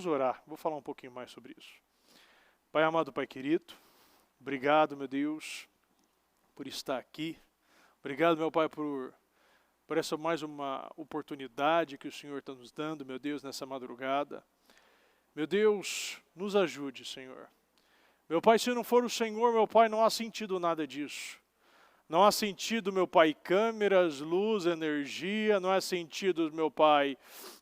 Vamos orar, vou falar um pouquinho mais sobre isso. Pai amado, Pai querido, obrigado, meu Deus, por estar aqui. Obrigado, meu Pai, por essa mais uma oportunidade que o Senhor está nos dando, meu Deus, nessa madrugada. Meu Deus, nos ajude, Senhor. Meu Pai, se não for o Senhor, meu Pai, não há sentido nada disso. Não há sentido, meu Pai, câmeras, luz, energia, não há sentido, meu Pai,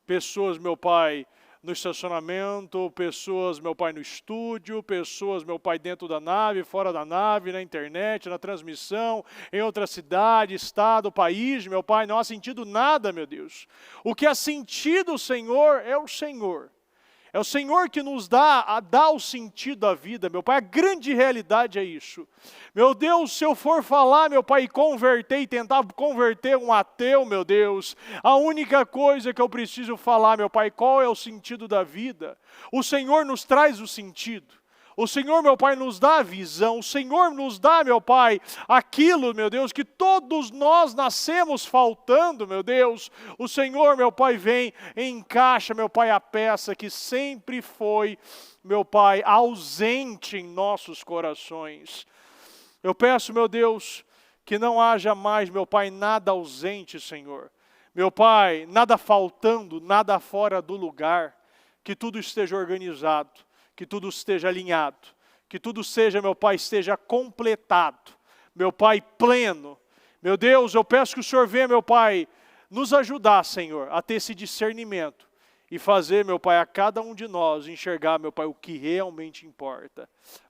pessoas, meu Pai, no estacionamento, pessoas, meu Pai, no estúdio, pessoas, meu Pai, dentro da nave, fora da nave, na internet, na transmissão, em outra cidade, estado, país, meu Pai, não há sentido nada, meu Deus. O que há sentido, Senhor, é o Senhor. É o Senhor que nos dá o sentido da vida, meu Pai. A grande realidade é isso. Meu Deus, se eu for falar, meu Pai, e tentar converter um ateu, meu Deus, a única coisa que eu preciso falar, meu Pai, qual é o sentido da vida? O Senhor nos traz o sentido. O Senhor, meu Pai, nos dá a visão. O Senhor nos dá, meu Pai, aquilo, meu Deus, que todos nós nascemos faltando, meu Deus. O Senhor, meu Pai, vem e encaixa, meu Pai, a peça que sempre foi, meu Pai, ausente em nossos corações. Eu peço, meu Deus, que não haja mais, meu Pai, nada ausente, Senhor. Meu Pai, nada faltando, nada fora do lugar. Que tudo esteja organizado. Que tudo esteja alinhado, que tudo seja, meu Pai, esteja completado, meu Pai, pleno. Meu Deus, eu peço que o Senhor venha, meu Pai, nos ajudar, Senhor, a ter esse discernimento e fazer, meu Pai, a cada um de nós enxergar, meu Pai, o que realmente importa.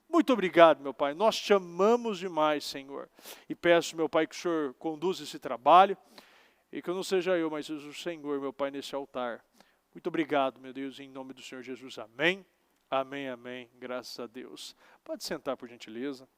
Muito obrigado, meu Pai, nós te amamos demais, Senhor, e peço, meu Pai, que o Senhor conduza esse trabalho e que não seja eu, mas seja o Senhor, meu Pai, nesse altar. Muito obrigado, meu Deus, em nome do Senhor Jesus, amém. Amém, amém, graças a Deus. Pode sentar, por gentileza.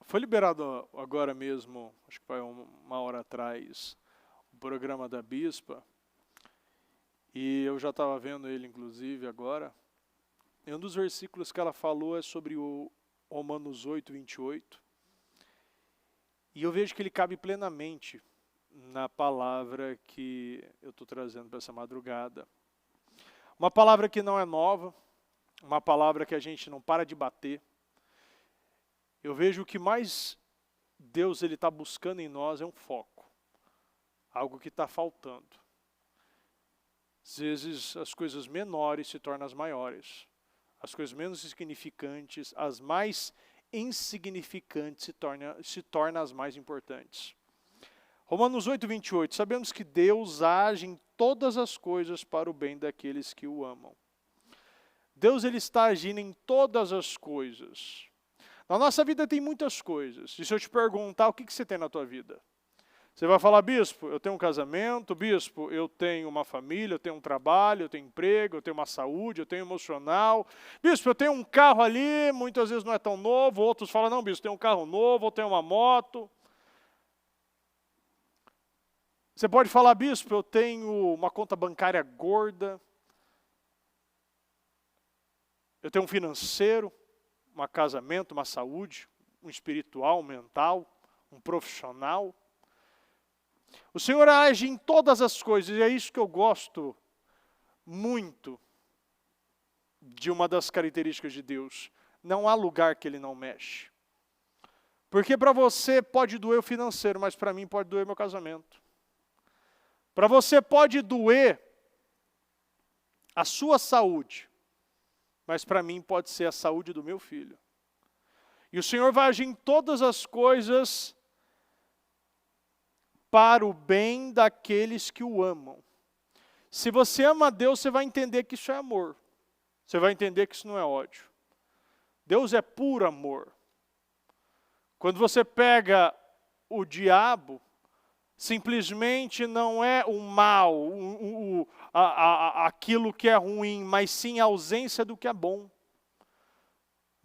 Foi liberado agora mesmo, acho que foi uma hora atrás, o programa da Bispa. E eu já estava vendo ele, inclusive, agora. E um dos versículos que ela falou é sobre o Romanos 8, 28. E eu vejo que ele cabe plenamente na palavra que eu estou trazendo para essa madrugada. Uma palavra que não é nova, uma palavra que a gente não para de bater. Eu vejo o que mais Deus está buscando em nós é um foco. Algo que está faltando. Às vezes as coisas menores se tornam as maiores. As coisas menos insignificantes, as mais insignificantes se tornam as mais importantes. Romanos 8, 28. Sabemos que Deus age em todas as coisas para o bem daqueles que o amam. Deus ele está agindo em todas as coisas. Na nossa vida tem muitas coisas. E se eu te perguntar, o que você tem na tua vida? Você vai falar, bispo, eu tenho um casamento, bispo, eu tenho uma família, eu tenho um trabalho, eu tenho emprego, eu tenho uma saúde, eu tenho emocional. Bispo, eu tenho um carro ali, muitas vezes não é tão novo, outros falam, não, bispo, eu tenho um carro novo, eu tenho uma moto. Você pode falar, bispo, eu tenho uma conta bancária gorda, eu tenho um financeiro, um casamento, uma saúde, um espiritual, um mental, um profissional. O Senhor age em todas as coisas, e é isso que eu gosto muito de uma das características de Deus. Não há lugar que Ele não mexe. Porque para você pode doer o financeiro, mas para mim pode doer meu casamento. Para você pode doer a sua saúde, mas para mim pode ser a saúde do meu filho. E o Senhor vai agir em todas as coisas para o bem daqueles que o amam. Se você ama a Deus, você vai entender que isso é amor. Você vai entender que isso não é ódio. Deus é puro amor. Quando você pega o diabo, simplesmente não é o mal, aquilo que é ruim, mas sim a ausência do que é bom.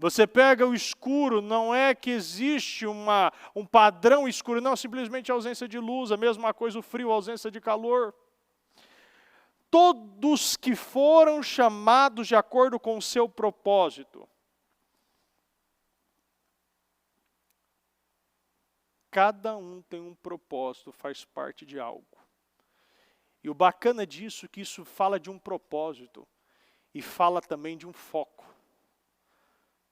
Você pega o escuro, não é que existe um padrão escuro, não, simplesmente a ausência de luz, a mesma coisa o frio, a ausência de calor. Todos que foram chamados de acordo com o seu propósito. cada um tem um propósito, faz parte de algo. E o bacana disso é que isso fala de um propósito e fala também de um foco.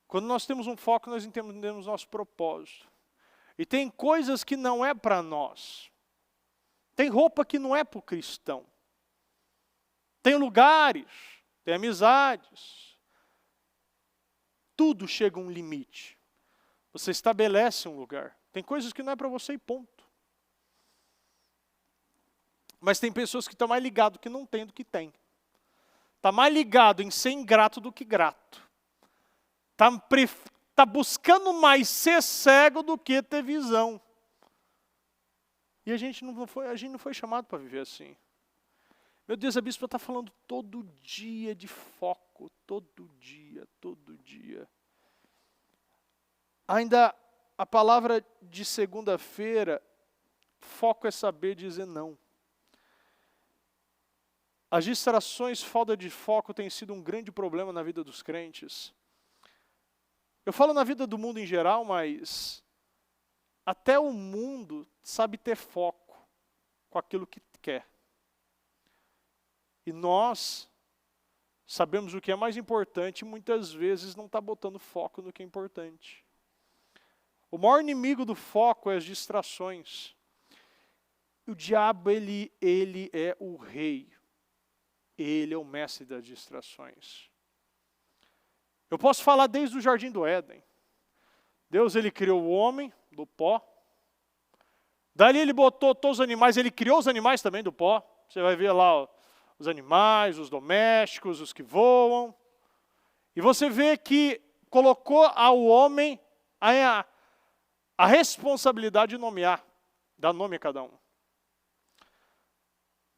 Quando nós temos um foco, nós entendemos nosso propósito. E tem coisas que não é para nós. Tem roupa que não é para o cristão. Tem lugares, tem amizades. Tudo chega a um limite. Você estabelece um lugar. Tem coisas que não é para você e ponto. Mas tem pessoas que estão mais ligadas que não tem do que tem. Está mais ligado em ser ingrato do que grato. Está buscando mais ser cego do que ter visão. E a gente não foi chamado para viver assim. Meu Deus, a bispa está falando todo dia de foco. Todo dia, todo dia. Ainda a palavra de segunda-feira, foco é saber dizer não. As distrações, falta de foco tem sido um grande problema na vida dos crentes. Eu falo na vida do mundo em geral, mas até o mundo sabe ter foco com aquilo que quer. E nós sabemos o que é mais importante e muitas vezes não está botando foco no que é importante. O maior inimigo do foco é as distrações. O diabo, ele é o rei. Ele é o mestre das distrações. Eu posso falar desde o Jardim do Éden. Deus, ele criou o homem do pó. Dali ele botou todos os animais, ele criou os animais também do pó. Você vai ver lá ó, os animais, os domésticos, os que voam. E você vê que colocou ao homem a responsabilidade de nomear, dar nome a cada um.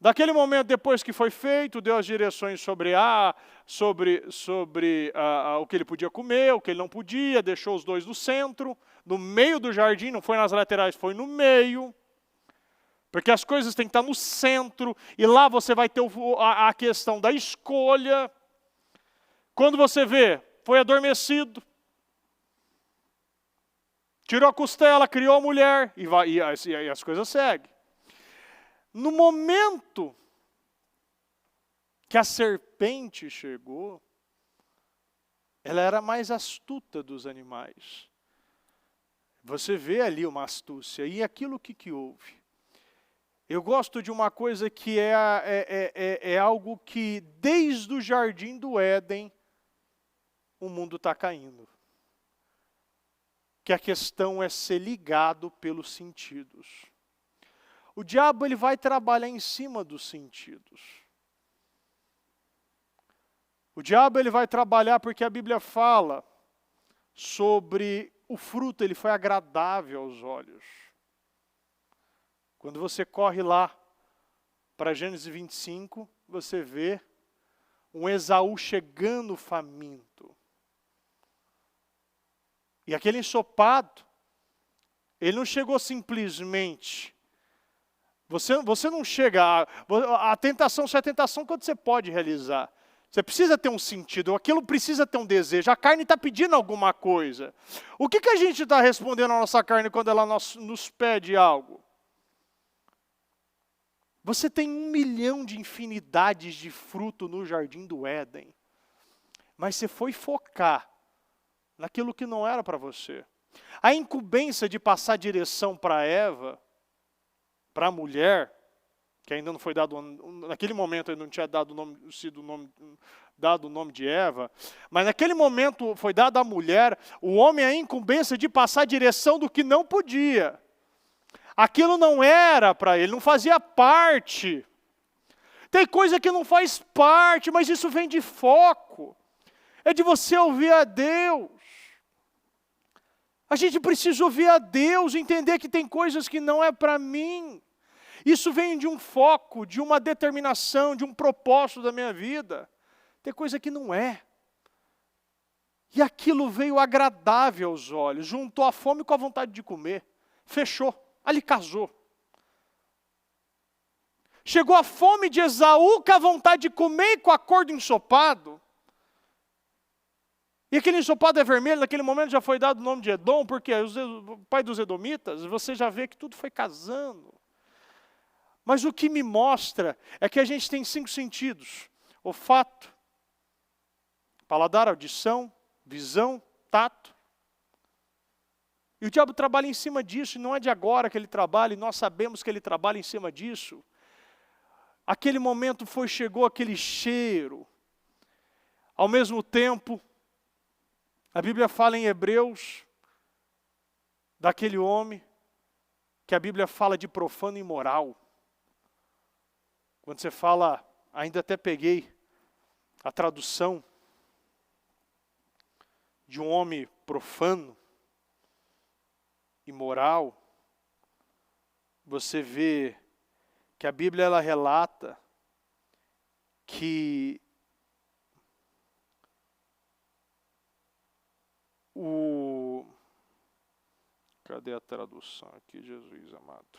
Daquele momento, depois que foi feito, deu as direções sobre o que ele podia comer, o que ele não podia, deixou os dois no centro, no meio do jardim, não foi nas laterais, foi no meio. Porque as coisas têm que estar no centro, e lá você vai ter a questão da escolha. Quando você vê, foi adormecido, tirou a costela, criou a mulher, e as coisas seguem. No momento que a serpente chegou, ela era mais astuta dos animais. Você vê ali uma astúcia. E aquilo que houve? Eu gosto de uma coisa que é algo que, desde o Jardim do Éden, o mundo está caindo. Que a questão é ser ligado pelos sentidos. O diabo ele vai trabalhar em cima dos sentidos. O diabo ele vai trabalhar porque a Bíblia fala sobre o fruto, ele foi agradável aos olhos. Quando você corre lá para Gênesis 25, você vê um Esaú chegando faminto. E aquele ensopado, ele não chegou simplesmente. Você não chega, a tentação só é tentação quando você pode realizar. Você precisa ter um sentido, aquilo precisa ter um desejo. A carne está pedindo alguma coisa. O que a gente está respondendo à nossa carne quando ela nos pede algo? Você tem 1 milhão de infinidades de fruto no Jardim do Éden. Mas você foi focar naquilo que não era para você. A incumbência de passar direção para Eva, para a mulher, que ainda não foi dado, naquele momento ainda não tinha dado dado o nome de Eva, mas naquele momento foi dado à mulher, o homem a incumbência de passar a direção do que não podia. Aquilo não era para ele, não fazia parte. Tem coisa que não faz parte, mas isso vem de foco. É de você ouvir a Deus. A gente precisa ouvir a Deus, entender que tem coisas que não é para mim. Isso vem de um foco, de uma determinação, de um propósito da minha vida. Tem coisa que não é. E aquilo veio agradável aos olhos, juntou a fome com a vontade de comer. Fechou, ali casou. Chegou a fome de Esaú com a vontade de comer e com a cor do ensopado. E aquele ensopado é vermelho, naquele momento já foi dado o nome de Edom, porque o pai dos edomitas, você já vê que tudo foi casando. Mas o que me mostra é que a gente tem 5 sentidos: olfato, paladar, audição, visão, tato. E o diabo trabalha em cima disso, e não é de agora que ele trabalha, e nós sabemos que ele trabalha em cima disso. Aquele momento chegou aquele cheiro. Ao mesmo tempo, a Bíblia fala em Hebreus, daquele homem, que a Bíblia fala de profano e imoral. Quando você fala, ainda até peguei a tradução de um homem profano, imoral, você vê que a Bíblia ela relata que cadê a tradução aqui, Jesus amado?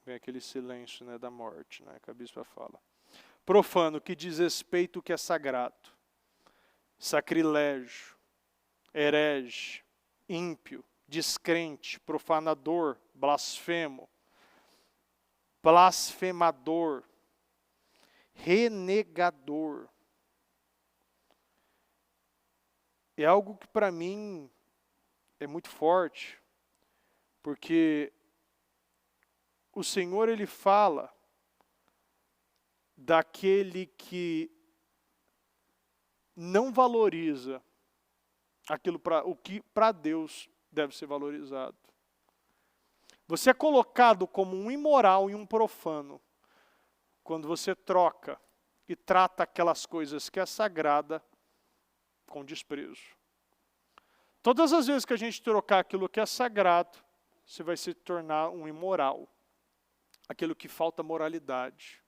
Vem aquele silêncio, né, da morte, né, que a bispa fala. Profano, que diz respeito que é sagrado. Sacrilégio, herege, ímpio, descrente, profanador, blasfemo, blasfemador, renegador. É algo que para mim é muito forte, porque o Senhor ele fala daquele que não valoriza o que para Deus deve ser valorizado. Você é colocado como um imoral e um profano quando você troca e trata aquelas coisas que é sagrada com desprezo. Todas as vezes que a gente trocar aquilo que é sagrado, você vai se tornar um imoral. Aquilo que falta moralidade.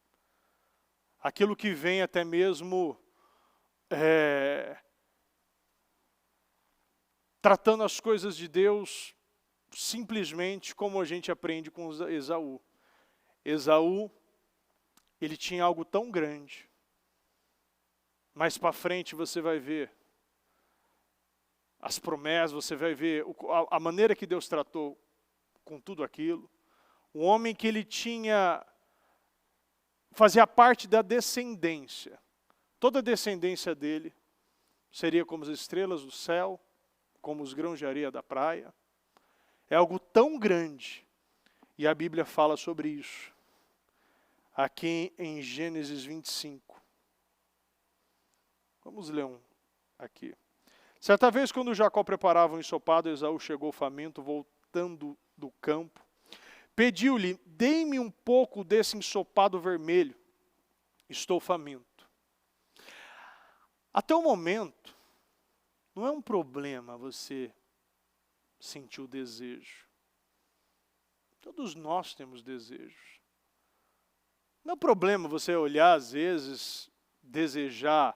Aquilo que vem até mesmo tratando as coisas de Deus simplesmente como a gente aprende com Esaú. Esaú, ele tinha algo tão grande. Mais para frente você vai ver as promessas, você vai ver a maneira que Deus tratou com tudo aquilo. Um homem que ele fazia parte da descendência. Toda a descendência dele seria como as estrelas do céu, como os grãos de areia da praia. É algo tão grande. E a Bíblia fala sobre isso. Aqui em Gênesis 25. Vamos ler aqui. Certa vez, quando Jacó preparava um ensopado, Esaú chegou faminto, voltando do campo. Pediu-lhe, dê-me um pouco desse ensopado vermelho. Estou faminto. Até o momento, não é um problema você sentir o desejo. Todos nós temos desejos. Não é um problema você olhar, às vezes, desejar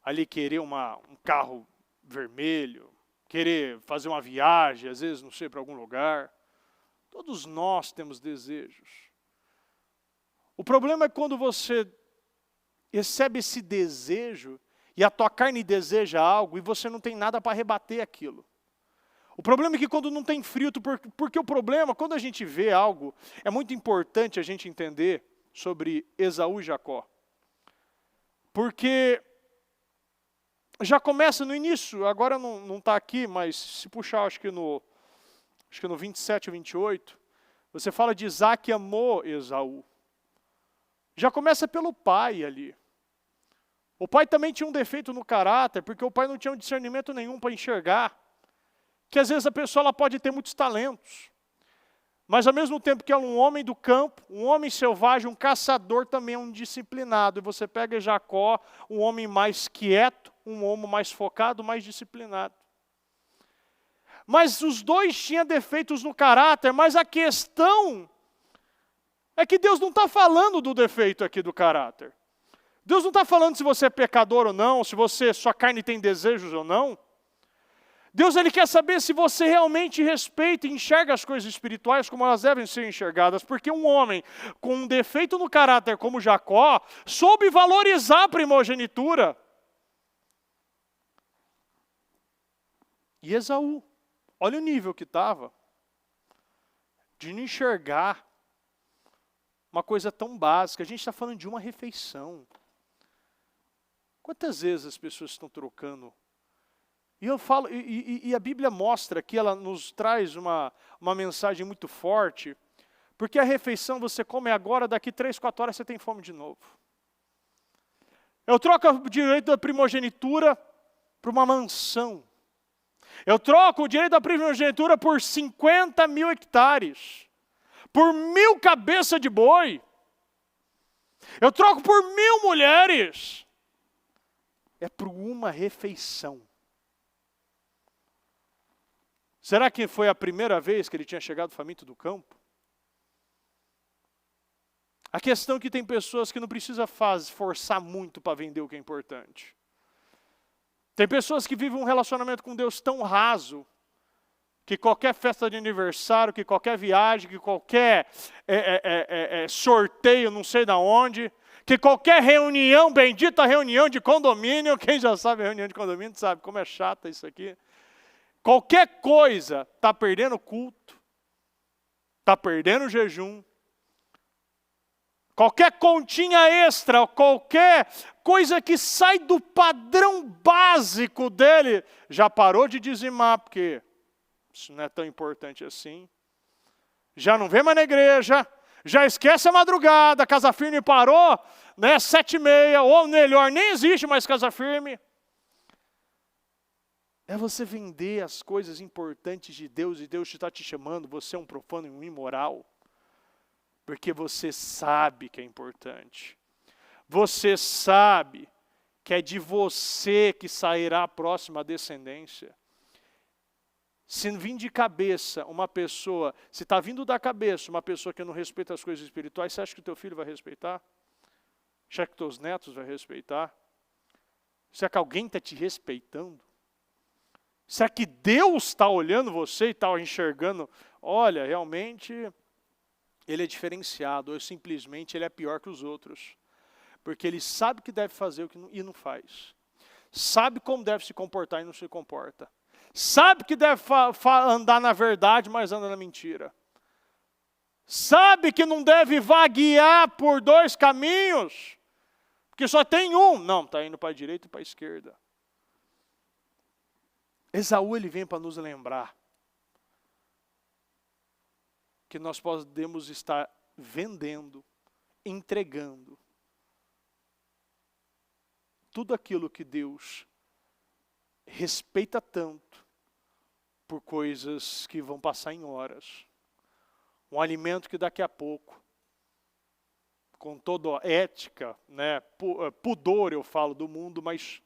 ali querer um carro vermelho, querer fazer uma viagem, às vezes, não sei, para algum lugar. Todos nós temos desejos. O problema é quando você recebe esse desejo e a tua carne deseja algo e você não tem nada para rebater aquilo. O problema é que quando não tem frio, porque o problema, quando a gente vê algo, é muito importante a gente entender sobre Esaú e Jacó. Porque já começa no início, agora não está aqui, mas se puxar, acho que no 27 ou 28, você fala de Isaac amou Esaú. Já começa pelo pai ali. O pai também tinha um defeito no caráter, porque o pai não tinha um discernimento nenhum para enxergar. Que às vezes a pessoa ela pode ter muitos talentos, mas ao mesmo tempo que é um homem do campo, um homem selvagem, um caçador também é um disciplinado. E você pega Jacó, um homem mais quieto, um homem mais focado, mais disciplinado. Mas os dois tinham defeitos no caráter, mas a questão é que Deus não está falando do defeito aqui do caráter. Deus não está falando se você é pecador ou não, se sua carne tem desejos ou não. Deus ele quer saber se você realmente respeita e enxerga as coisas espirituais como elas devem ser enxergadas. Porque um homem com um defeito no caráter como Jacó, soube valorizar a primogenitura. E Esaú, olha o nível que estava, de não enxergar uma coisa tão básica. A gente está falando de uma refeição. Quantas vezes as pessoas estão trocando? E eu falo, e a Bíblia mostra que ela nos traz uma mensagem muito forte, porque a refeição você come agora, daqui 3, 4 horas você tem fome de novo. Eu troco o direito da primogenitura por uma mansão. Eu troco o direito da primogenitura por 50 mil hectares, por 1000 cabeças de boi. Eu troco por 1000 mulheres. É por uma refeição. Será que foi a primeira vez que ele tinha chegado faminto do campo? A questão é que tem pessoas que não precisam forçar muito para vender o que é importante. Tem pessoas que vivem um relacionamento com Deus tão raso, que qualquer festa de aniversário, que qualquer viagem, que qualquer sorteio não sei de onde, que qualquer reunião, bendita reunião de condomínio, quem já sabe a reunião de condomínio sabe como é chata isso aqui. Qualquer coisa está perdendo culto, está perdendo jejum, qualquer continha extra, qualquer coisa que sai do padrão básico dele, já parou de dizimar, porque isso não é tão importante assim. Já não vê mais na igreja, já esquece a madrugada, Casa Firme parou, né, 7h30, ou melhor, nem existe mais Casa Firme. É você vender as coisas importantes de Deus e Deus está te chamando, você é um profano e um imoral. Porque você sabe que é importante. Você sabe que é de você que sairá a próxima descendência. Se vir de cabeça uma pessoa, se está vindo da cabeça uma pessoa que não respeita as coisas espirituais, você acha que o teu filho vai respeitar? Você acha que teus netos vão respeitar? Será que alguém está te respeitando? Será que Deus está olhando você e está enxergando? Olha, realmente ele é diferenciado, ou simplesmente ele é pior que os outros. Porque ele sabe o que deve fazer e não faz. Sabe como deve se comportar e não se comporta. Sabe que deve andar na verdade, mas anda na mentira. Sabe que não deve vaguear por 2 caminhos, porque só tem um. Não, está indo para a direita e para a esquerda. Esaú ele vem para nos lembrar que nós podemos estar vendendo, entregando tudo aquilo que Deus respeita tanto por coisas que vão passar em horas. Um alimento que daqui a pouco, com toda a ética, né, pudor eu falo do mundo, mas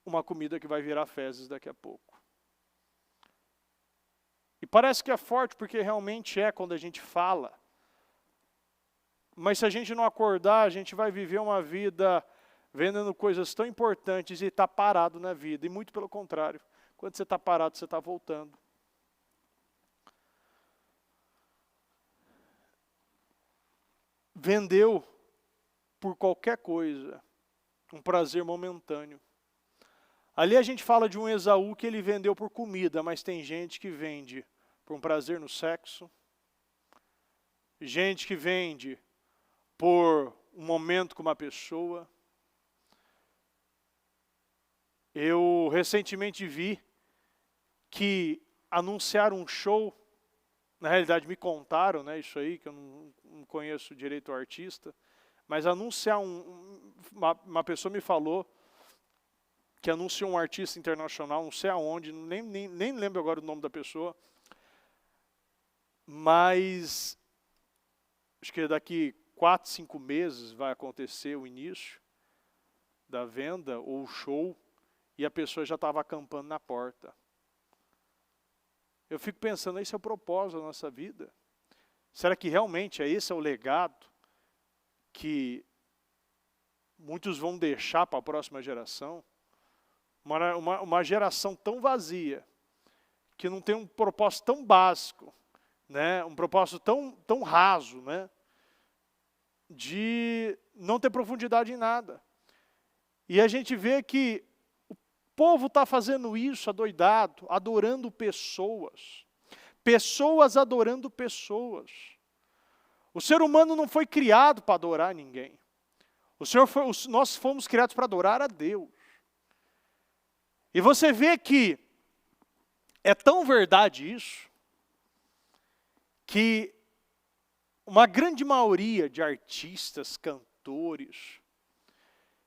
uma comida que vai virar fezes daqui a pouco. E parece que é forte porque realmente é quando a gente fala. Mas se a gente não acordar, a gente vai viver uma vida vendendo coisas tão importantes e está parado na vida. E muito pelo contrário, quando você está parado, você está voltando. Vendeu por qualquer coisa, um prazer momentâneo. Ali a gente fala de um Esaú que ele vendeu por comida, mas tem gente que vende por um prazer no sexo, gente que vende por um momento com uma pessoa. Eu recentemente vi que anunciaram um show, na realidade me contaram, né, isso aí, que eu não conheço direito o artista, mas anunciar uma pessoa me falou que anunciou um artista internacional, não sei aonde, nem lembro agora o nome da pessoa, mas acho que daqui 4, 5 meses vai acontecer o início da venda ou o show, e a pessoa já estava acampando na porta. Eu fico pensando, esse é o propósito da nossa vida? Será que realmente esse é o legado que muitos vão deixar para a próxima geração? uma geração tão vazia, que não tem um propósito tão básico, né? Um propósito tão raso, né? De não ter profundidade em nada. E a gente vê que o povo está fazendo isso adoidado, adorando pessoas. Pessoas adorando pessoas. O ser humano não foi criado para adorar ninguém. Nós fomos criados para adorar a Deus. E você vê que é tão verdade isso, que uma grande maioria de artistas, cantores,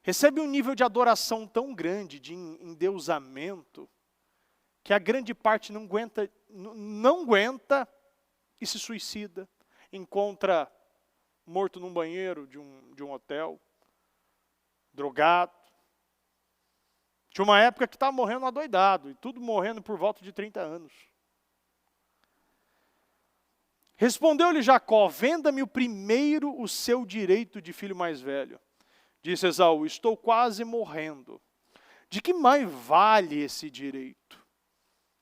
recebe um nível de adoração tão grande, de endeusamento, que a grande parte não aguenta e se suicida. Encontra morto num banheiro de um hotel, drogado. Tinha uma época que estava morrendo adoidado, e tudo morrendo por volta de 30 anos. Respondeu-lhe Jacó: venda-me o primeiro o seu direito de filho mais velho. Disse Esaú: estou quase morrendo. De que mais vale esse direito?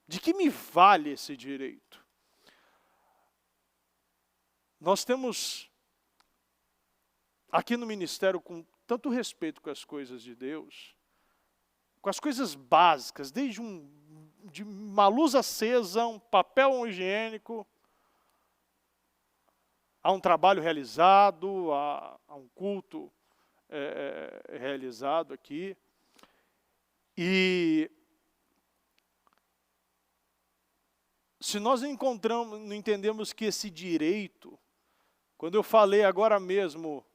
De que me vale esse direito? Nós temos aqui no ministério, com tanto respeito com as coisas de Deus, com as coisas básicas, desde de uma luz acesa, um papel higiênico, a um trabalho realizado, a um culto realizado aqui. E se nós não entendemos que esse direito, quando eu falei agora mesmo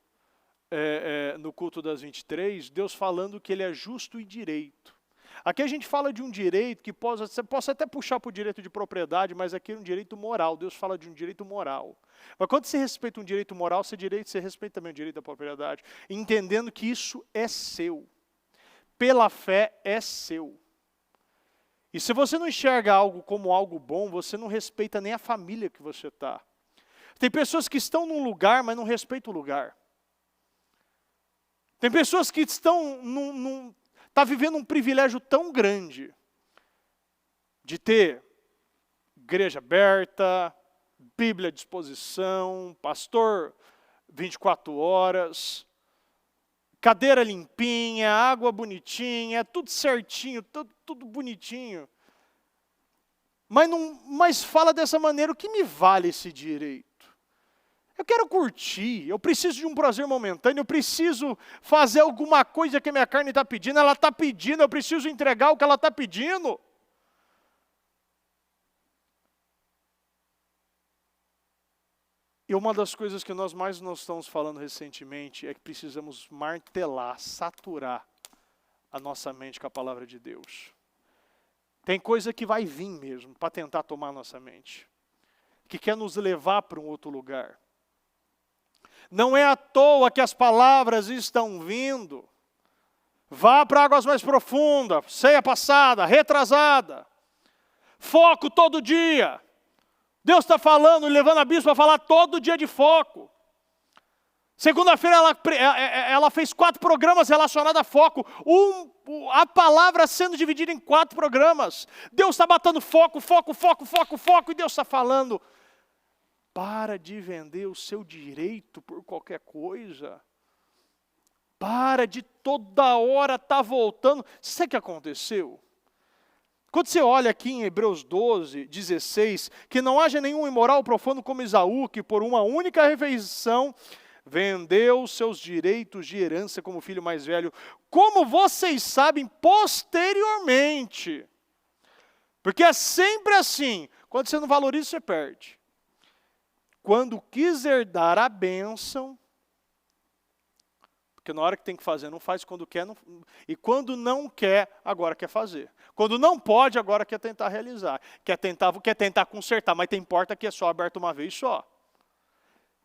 no culto das 23, Deus falando que Ele é justo e direito. Aqui a gente fala de um direito que você possa até puxar para o direito de propriedade, mas aqui é um direito moral. Deus fala de um direito moral. Mas quando você respeita um direito moral, você respeita também o direito da propriedade, entendendo que isso é seu. Pela fé é seu. E se você não enxerga algo como algo bom, você não respeita nem a família que você está. Tem pessoas que estão num lugar, mas não respeitam o lugar. Tem pessoas que estão vivendo um privilégio tão grande de ter igreja aberta, Bíblia à disposição, pastor 24 horas, cadeira limpinha, água bonitinha, tudo certinho, tudo bonitinho. Mas fala dessa maneira: o que me vale esse direito? Eu quero curtir, eu preciso de um prazer momentâneo, eu preciso fazer alguma coisa que a minha carne está pedindo, ela está pedindo, eu preciso entregar o que ela está pedindo. E uma das coisas que nós estamos falando recentemente é que precisamos martelar, saturar a nossa mente com a palavra de Deus. Tem coisa que vai vir mesmo para tentar tomar a nossa mente, que quer nos levar para um outro lugar. Não é à toa que as palavras estão vindo. Vá para águas mais profundas, ceia passada, retrasada. Foco todo dia. Deus está falando, levando a bispa a falar todo dia de foco. Segunda-feira ela fez 4 programas relacionados a foco. A palavra sendo dividida em 4 programas. Deus está batendo foco, e Deus está falando: para de vender o seu direito por qualquer coisa. Para de toda hora estar voltando. Sabe o que aconteceu? Quando você olha aqui em Hebreus 12, 16, que não haja nenhum imoral profano como Esaú, que por uma única refeição vendeu seus direitos de herança como filho mais velho, como vocês sabem posteriormente. Porque é sempre assim: quando você não valoriza, você perde. Quando quiser dar a bênção, porque na hora que tem que fazer, não faz, quando quer, não, e quando não quer, agora quer fazer. Quando não pode, agora quer tentar realizar. Quer tentar consertar, mas tem porta que é só aberta uma vez só.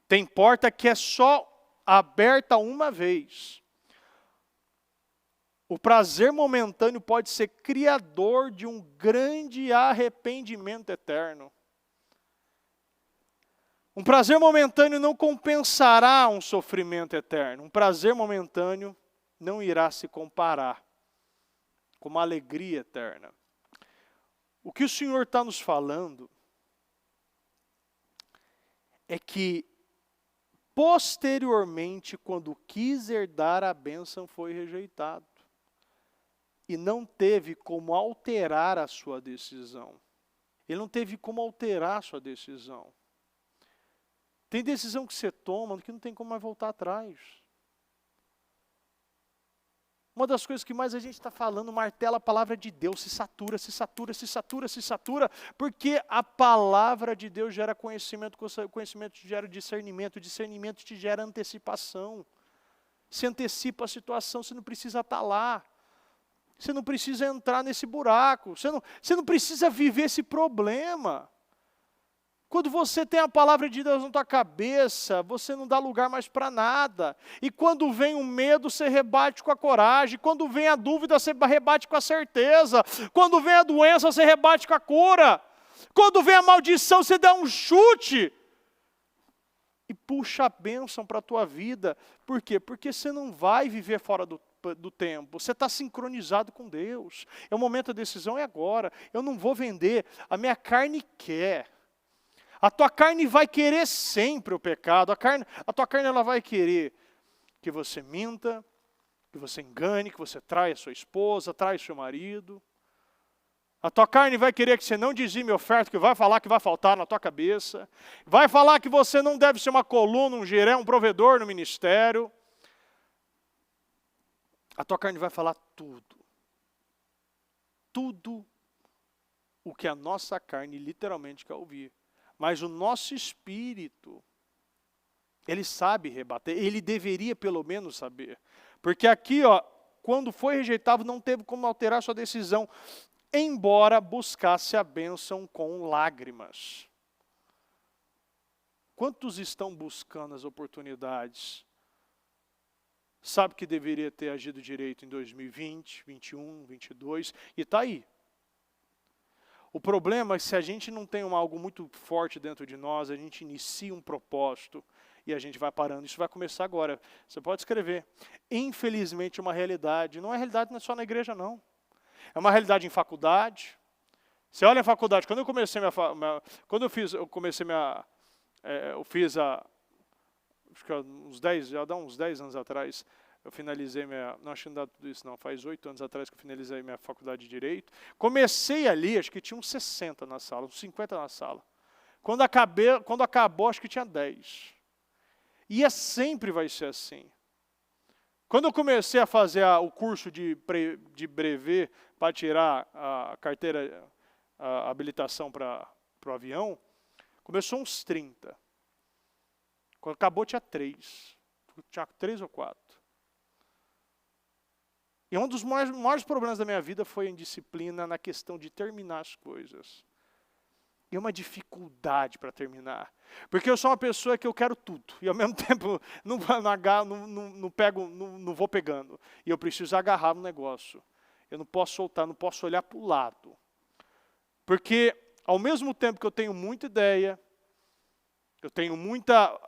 Tem porta que é só aberta uma vez. O prazer momentâneo pode ser criador de um grande arrependimento eterno. Um prazer momentâneo não compensará um sofrimento eterno. Um prazer momentâneo não irá se comparar com uma alegria eterna. O que o Senhor está nos falando é que, posteriormente, quando quis herdar a bênção, foi rejeitado. E não teve como alterar a sua decisão. Ele não teve como alterar a sua decisão. Tem decisão que você toma que não tem como mais voltar atrás. Uma das coisas que mais a gente está falando, martela a palavra de Deus, se satura, se satura, se satura, se satura, porque a palavra de Deus gera conhecimento, conhecimento gera discernimento, discernimento te gera antecipação. Se antecipa a situação, você não precisa estar lá. Você não precisa entrar nesse buraco, você não precisa viver esse problema. Quando você tem a palavra de Deus na tua cabeça, você não dá lugar mais para nada. E quando vem o medo, você rebate com a coragem. Quando vem a dúvida, você rebate com a certeza. Quando vem a doença, você rebate com a cura. Quando vem a maldição, você dá um chute. E puxa a bênção para a tua vida. Por quê? Porque você não vai viver fora do tempo. Você está sincronizado com Deus. É o momento da decisão, é agora. Eu não vou vender. A minha carne quer. A tua carne vai querer sempre o pecado. A tua carne ela vai querer que você minta, que você engane, que você traia sua esposa, traia seu marido. A tua carne vai querer que você não dizime oferta, que vai falar que vai faltar na tua cabeça. Vai falar que você não deve ser uma coluna, um gerente, um provedor no ministério. A tua carne vai falar tudo. Tudo o que a nossa carne literalmente quer ouvir. Mas o nosso espírito, ele sabe rebater, ele deveria pelo menos saber. Porque aqui, quando foi rejeitado, não teve como alterar sua decisão, embora buscasse a bênção com lágrimas. Quantos estão buscando as oportunidades? Sabe que deveria ter agido direito em 2020, 21, 22, e está aí. O problema é que se a gente não tem algo muito forte dentro de nós, a gente inicia um propósito e a gente vai parando. Isso vai começar agora. Você pode escrever. Infelizmente, uma realidade. Não é realidade não é só na igreja, não. É uma realidade em faculdade. Você olha a faculdade. Quando eu comecei acho que já dá uns 10 anos atrás, eu finalizei não acho que não dá tudo isso não, faz 8 anos atrás que eu finalizei minha faculdade de Direito. Comecei ali, acho que tinha uns 60 na sala, uns 50 na sala. Quando acabou, acho que tinha 10. E sempre vai ser assim. Quando eu comecei a fazer o curso de brevet para tirar a carteira, a habilitação para o avião, começou uns 30. Quando acabou tinha 3. Tinha 3 ou 4. E um dos maiores problemas da minha vida foi a indisciplina na questão de terminar as coisas. E uma dificuldade para terminar. Porque eu sou uma pessoa que eu quero tudo. E ao mesmo tempo não vou pegando. E eu preciso agarrar no negócio. Eu não posso soltar, não posso olhar para o lado. Porque ao mesmo tempo que eu tenho muita ideia, eu tenho muita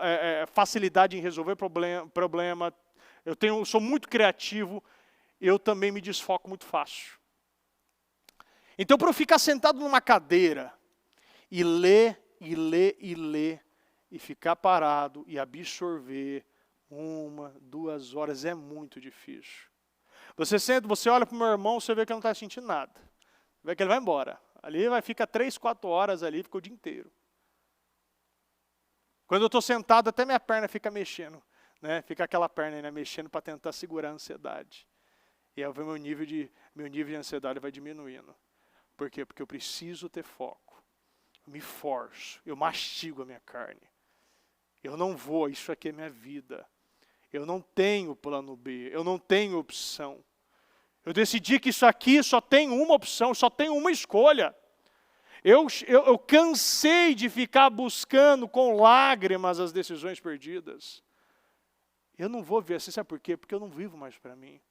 facilidade em resolver problema, eu sou muito criativo, eu também me desfoco muito fácil. Então, para eu ficar sentado numa cadeira e ler, e ficar parado e absorver 1, 2 horas é muito difícil. Você olha para o meu irmão, você vê que ele não está sentindo nada. Vê que ele vai embora. Ali vai ficar 3, 4 horas ali, fica o dia inteiro. Quando eu estou sentado, até minha perna fica mexendo. Né? Fica aquela perna ainda mexendo para tentar segurar a ansiedade. E aí meu nível de ansiedade vai diminuindo. Por quê? Porque eu preciso ter foco. Eu me forço, eu mastigo a minha carne. Eu não vou, isso aqui é minha vida. Eu não tenho plano B, eu não tenho opção. Eu decidi que isso aqui só tem uma opção, só tem uma escolha. Eu cansei de ficar buscando com lágrimas as decisões perdidas. Eu não vou ver assim, sabe por quê? Porque eu não vivo mais para mim.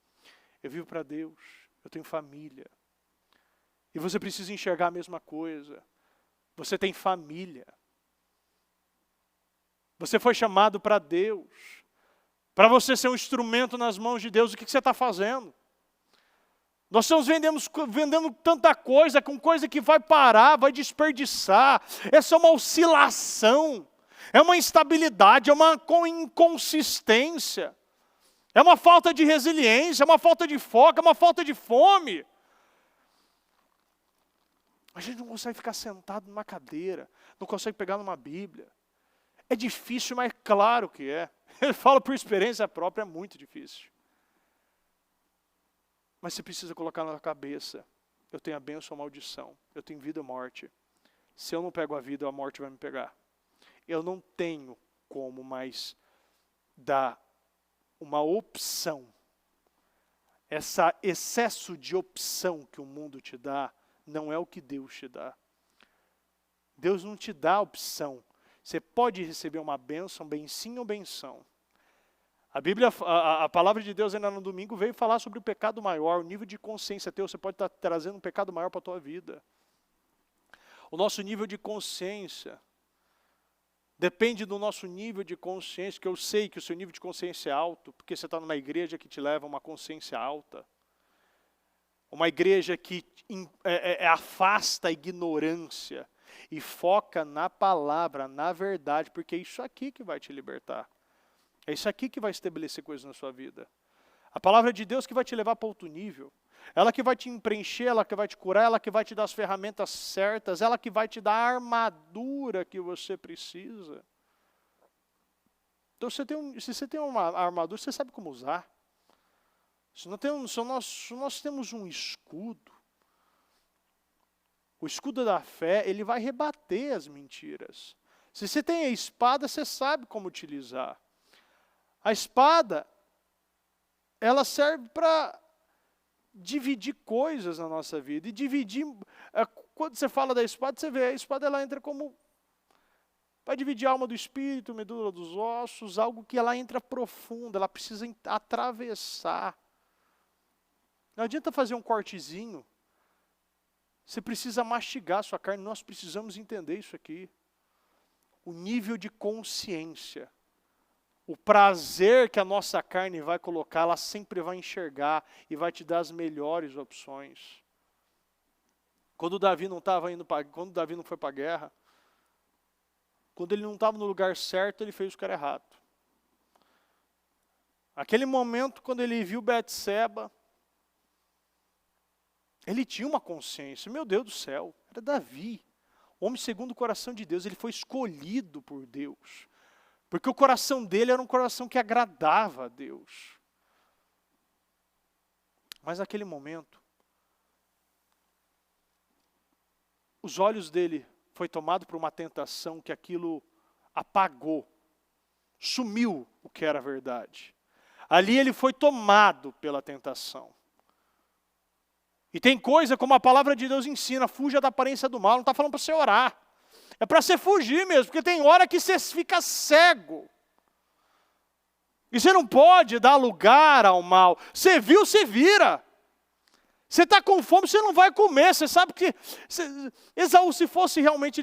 Eu vivo para Deus, eu tenho família. E você precisa enxergar a mesma coisa. Você tem família. Você foi chamado para Deus. Para você ser um instrumento nas mãos de Deus, o que você está fazendo? Nós estamos vendendo tanta coisa, com coisa que vai parar, vai desperdiçar. Essa é uma oscilação, é uma instabilidade, é uma inconsistência. É uma falta de resiliência, é uma falta de foco, é uma falta de fome. A gente não consegue ficar sentado numa cadeira, não consegue pegar numa Bíblia. É difícil, mas é claro que é. Eu falo por experiência própria, é muito difícil. Mas você precisa colocar na cabeça, eu tenho a bênção ou a maldição, eu tenho vida ou morte. Se eu não pego a vida, a morte vai me pegar. Eu não tenho como mais dar uma opção. Esse excesso de opção que o mundo te dá, não é o que Deus te dá. Deus não te dá opção. Você pode receber uma bênção, bem sim ou benção. A Bíblia, a palavra de Deus ainda no domingo veio falar sobre o pecado maior, o nível de consciência teu. Você pode estar trazendo um pecado maior para a tua vida. O nosso nível de consciência depende do nosso nível de consciência, que eu sei que o seu nível de consciência é alto, porque você está numa igreja que te leva a uma consciência alta. Uma igreja que afasta a ignorância e foca na palavra, na verdade, porque é isso aqui que vai te libertar. É isso aqui que vai estabelecer coisas na sua vida. A palavra de Deus que vai te levar para outro nível. Ela que vai te preencher, ela que vai te curar, ela que vai te dar as ferramentas certas, ela que vai te dar a armadura que você precisa. Então, se você tem uma armadura, você sabe como usar. Se nós temos um escudo, o escudo da fé, ele vai rebater as mentiras. Se você tem a espada, você sabe como utilizar. A espada, ela serve para dividir coisas na nossa vida. E dividir, quando você fala da espada, você vê, a espada ela entra como, vai dividir a alma do espírito, medula dos ossos, algo que ela entra profunda, ela precisa atravessar. Não adianta fazer um cortezinho. Você precisa mastigar a sua carne, nós precisamos entender isso aqui. O nível de consciência. O prazer que a nossa carne vai colocar, ela sempre vai enxergar e vai te dar as melhores opções. Quando Davi não foi para a guerra, quando ele não estava no lugar certo, ele fez o que era errado. Aquele momento, quando ele viu Betseba, ele tinha uma consciência, meu Deus do céu, era Davi, homem segundo o coração de Deus, ele foi escolhido por Deus. Porque o coração dele era um coração que agradava a Deus. Mas naquele momento, os olhos dele foi tomado por uma tentação que aquilo apagou, sumiu o que era verdade. Ali ele foi tomado pela tentação. E tem coisa como a palavra de Deus ensina, fuja da aparência do mal, não está falando para você orar. É para você fugir mesmo, porque tem hora que você fica cego. E você não pode dar lugar ao mal. Você viu, você vira. Você está com fome, você não vai comer. Você sabe que Esaú, se fosse realmente,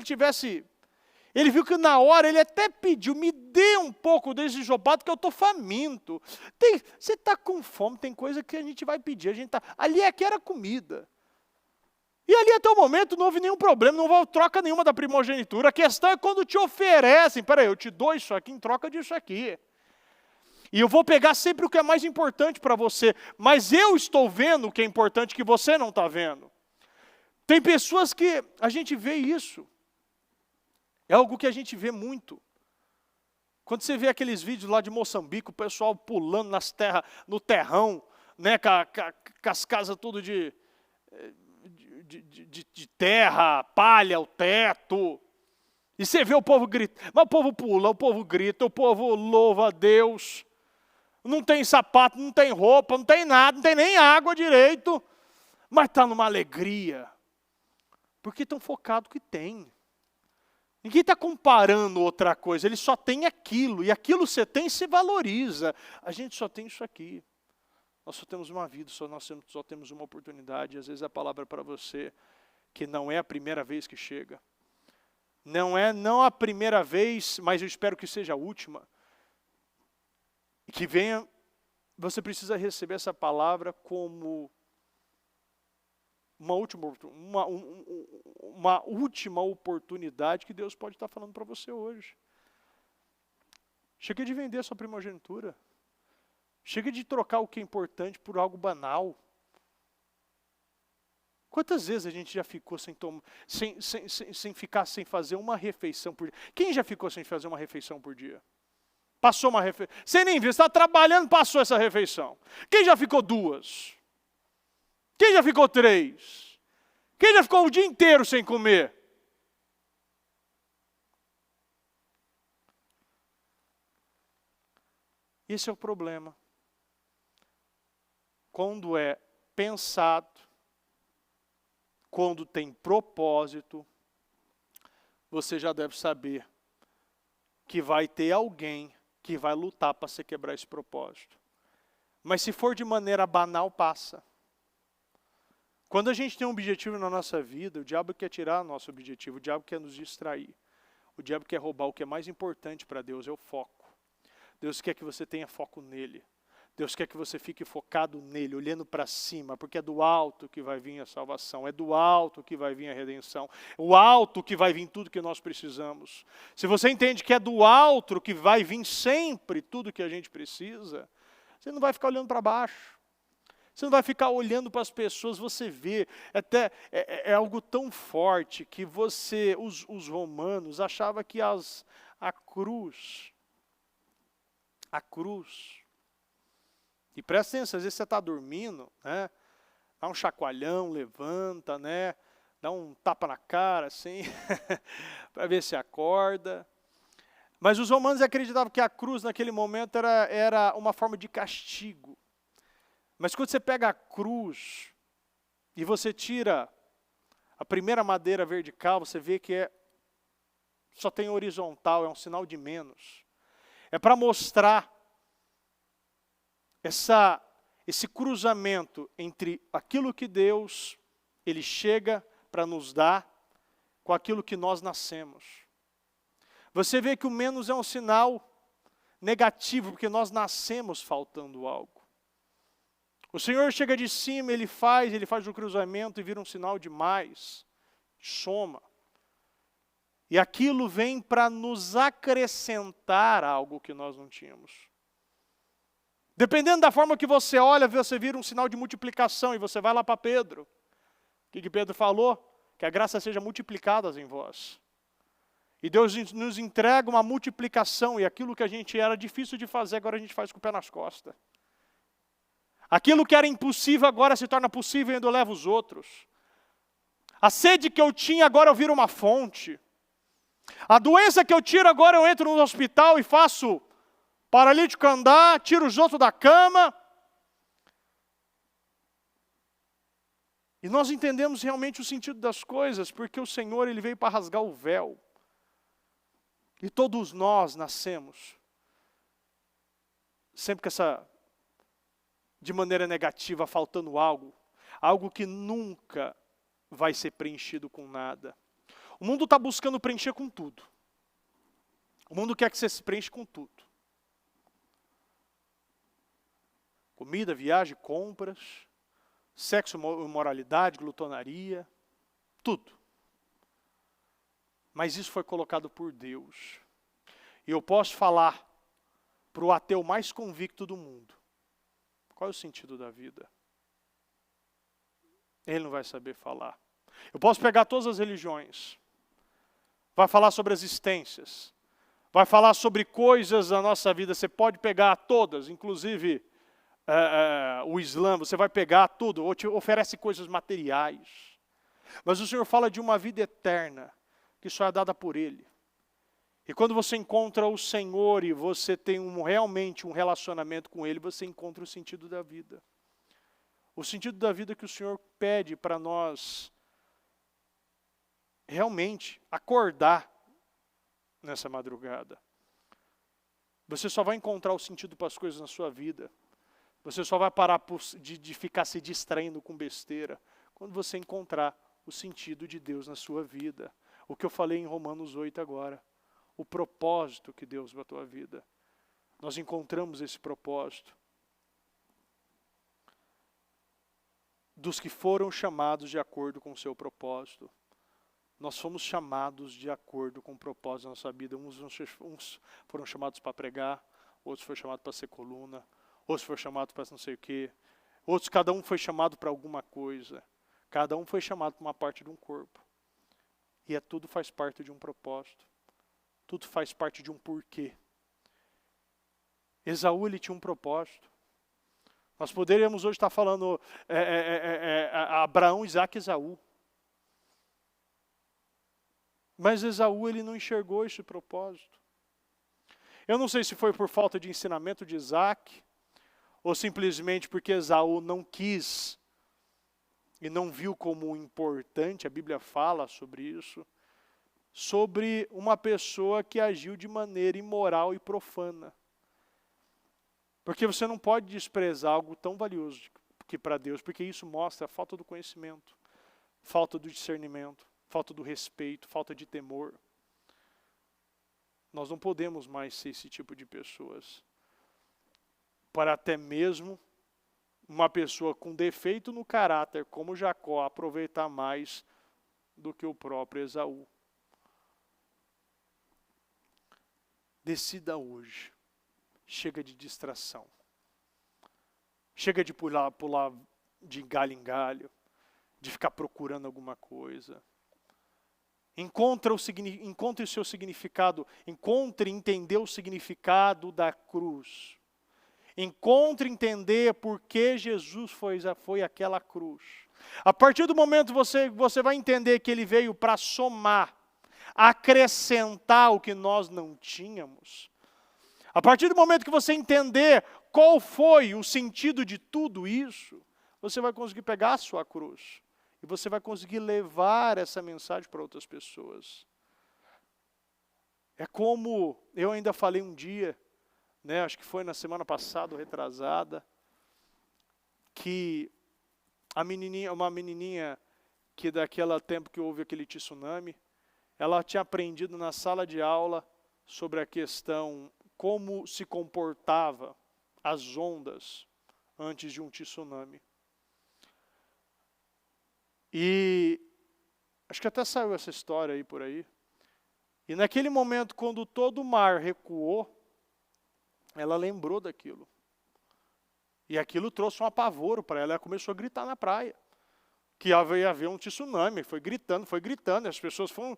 ele viu que na hora ele até pediu, me dê um pouco desse ensopado que eu estou faminto. Você está com fome, tem coisa que a gente vai pedir. Ali é que era comida. E ali até o momento não houve nenhum problema, não houve troca nenhuma da primogenitura. A questão é quando te oferecem, peraí, eu te dou isso aqui em troca disso aqui. E eu vou pegar sempre o que é mais importante para você, mas eu estou vendo o que é importante que você não está vendo. Tem pessoas que a gente vê isso. É algo que a gente vê muito. Quando você vê aqueles vídeos lá de Moçambique, o pessoal pulando no terrão, né, com as casas tudo de terra, palha, o teto. E você vê o povo gritando, mas o povo pula, o povo grita, o povo louva a Deus. Não tem sapato, não tem roupa, não tem nada, não tem nem água direito. Mas está numa alegria. Porque estão focados no que tem. Ninguém está comparando outra coisa, ele só tem aquilo. E aquilo você tem, se valoriza. A gente só tem isso aqui. Nós só temos uma vida, nós só temos uma oportunidade. E às vezes a palavra é para você, que não é a primeira vez que chega. Não a primeira vez, mas eu espero que seja a última. E que venha, você precisa receber essa palavra como uma última oportunidade que Deus pode estar falando para você hoje. Chega de vender a sua primogenitura. Chega de trocar o que é importante por algo banal. Quantas vezes a gente já ficou sem fazer uma refeição por dia? Quem já ficou sem fazer uma refeição por dia? Passou uma refeição. Você nem viu, você está trabalhando, passou essa refeição. Quem já ficou 2? Quem já ficou 3? Quem já ficou o dia inteiro sem comer? Esse é o problema. Quando é pensado, quando tem propósito, você já deve saber que vai ter alguém que vai lutar para você quebrar esse propósito. Mas se for de maneira banal, passa. Quando a gente tem um objetivo na nossa vida, o diabo quer tirar o nosso objetivo, o diabo quer nos distrair. O diabo quer roubar o que é mais importante para Deus, é o foco. Deus quer que você tenha foco nele. Deus quer que você fique focado nele, olhando para cima, porque é do alto que vai vir a salvação, é do alto que vai vir a redenção, é o alto que vai vir tudo que nós precisamos. Se você entende que é do alto que vai vir sempre tudo que a gente precisa, você não vai ficar olhando para baixo. Você não vai ficar olhando para as pessoas, você vê, é algo tão forte que os romanos achavam que a cruz, e presta atenção, às vezes você está dormindo, né? Dá um chacoalhão, levanta, né? Dá um tapa na cara, assim, para ver se acorda. Mas os romanos acreditavam que a cruz naquele momento era uma forma de castigo. Mas quando você pega a cruz e você tira a primeira madeira vertical, você vê que só tem horizontal, é um sinal de menos. É para mostrar esse cruzamento entre aquilo que Deus ele chega para nos dar com aquilo que nós nascemos. Você vê que o menos é um sinal negativo, porque nós nascemos faltando algo. O Senhor chega de cima, Ele faz o cruzamento e vira um sinal de mais, soma. E aquilo vem para nos acrescentar algo que nós não tínhamos. Dependendo da forma que você olha, você vira um sinal de multiplicação e você vai lá para Pedro. O que Pedro falou? Que a graça seja multiplicada em vós. E Deus nos entrega uma multiplicação e aquilo que a gente era difícil de fazer, agora a gente faz com o pé nas costas. Aquilo que era impossível agora se torna possível e ainda leva os outros. A sede que eu tinha agora eu viro uma fonte. A doença que eu tiro agora eu entro no hospital e faço paralítico andar, tiro os outros da cama. E nós entendemos realmente o sentido das coisas, porque o Senhor ele veio para rasgar o véu. E todos nós nascemos sempre com de maneira negativa, faltando algo que nunca vai ser preenchido com nada. O mundo está buscando preencher com tudo. O mundo quer que você se preencha com tudo. Comida, viagem, compras, sexo, imoralidade, glutonaria, tudo. Mas isso foi colocado por Deus. E eu posso falar para o ateu mais convicto do mundo. Qual é o sentido da vida? Ele não vai saber falar. Eu posso pegar todas as religiões. Vai falar sobre as existências. Vai falar sobre coisas da nossa vida. Você pode pegar todas, inclusive o Islã. Você vai pegar tudo, ou te oferece coisas materiais. Mas o Senhor fala de uma vida eterna, que só é dada por Ele. E quando você encontra o Senhor e você tem realmente um relacionamento com Ele, você encontra o sentido da vida. O sentido da vida que o Senhor pede para nós realmente acordar nessa madrugada. Você só vai encontrar o sentido para as coisas na sua vida. Você só vai parar de ficar se distraindo com besteira quando você encontrar o sentido de Deus na sua vida. O que eu falei em Romanos 8 agora. O propósito que Deus para a tua vida. Nós encontramos esse propósito. dos que foram chamados de acordo com o seu propósito. Nós fomos chamados de acordo com o propósito da nossa vida. Uns foram chamados para pregar, outros foram chamados para ser coluna, outros foram chamados para não sei o quê. Outros, cada um foi chamado para alguma coisa. Cada um foi chamado para uma parte de um corpo. E tudo faz parte de um propósito. Tudo faz parte de um porquê. Esaú, ele tinha um propósito. Nós poderíamos hoje estar falando Abraão, Isaac e Esaú. Mas Esaú, ele não enxergou esse propósito. Eu não sei se foi por falta de ensinamento de Isaac, ou simplesmente porque Esaú não quis e não viu como importante, a Bíblia fala sobre isso, sobre uma pessoa que agiu de maneira imoral e profana. Porque você não pode desprezar algo tão valioso que para Deus, porque isso mostra a falta do conhecimento, falta do discernimento, falta do respeito, falta de temor. Nós não podemos mais ser esse tipo de pessoas. Para até mesmo uma pessoa com defeito no caráter, como Jacó, aproveitar mais do que o próprio Esaú. Decida hoje. Chega de distração. Chega de pular de galho em galho, de ficar procurando alguma coisa. Encontre o seu significado, encontre entender o significado da cruz. Encontre entender por que Jesus foi aquela cruz. A partir do momento você vai entender que ele veio para somar, acrescentar o que nós não tínhamos. A partir do momento que você entender qual foi o sentido de tudo isso, você vai conseguir pegar a sua cruz. E você vai conseguir levar essa mensagem para outras pessoas. É como eu ainda falei um dia, né, acho que foi na semana passada, ou retrasada, que uma menininha que daquele tempo que houve aquele tsunami, ela tinha aprendido na sala de aula sobre a questão como se comportava as ondas antes de um tsunami. E acho que até saiu essa história aí por aí. E naquele momento, quando todo o mar recuou, ela lembrou daquilo. E aquilo trouxe um apavoro para ela. Ela começou a gritar na praia. Que ia haver um tsunami. Foi gritando. E as pessoas foram...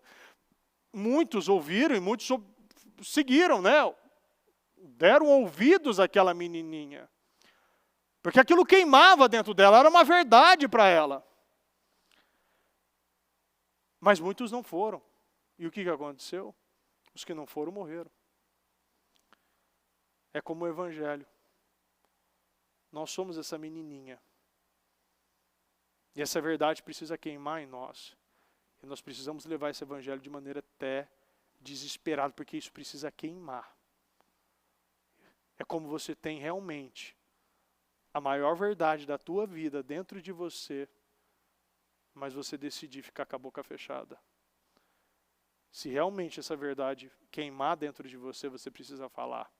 Muitos ouviram e muitos seguiram, né? Deram ouvidos àquela menininha. Porque aquilo queimava dentro dela. Era uma verdade para ela. Mas muitos não foram. E o que aconteceu? Os que não foram morreram. É como o Evangelho. Nós somos essa menininha. E essa verdade precisa queimar em nós. E nós precisamos levar esse Evangelho de maneira até desesperada, porque isso precisa queimar. É como você tem realmente a maior verdade da tua vida dentro de você, mas você decidir ficar com a boca fechada. Se realmente essa verdade queimar dentro de você, você precisa falar.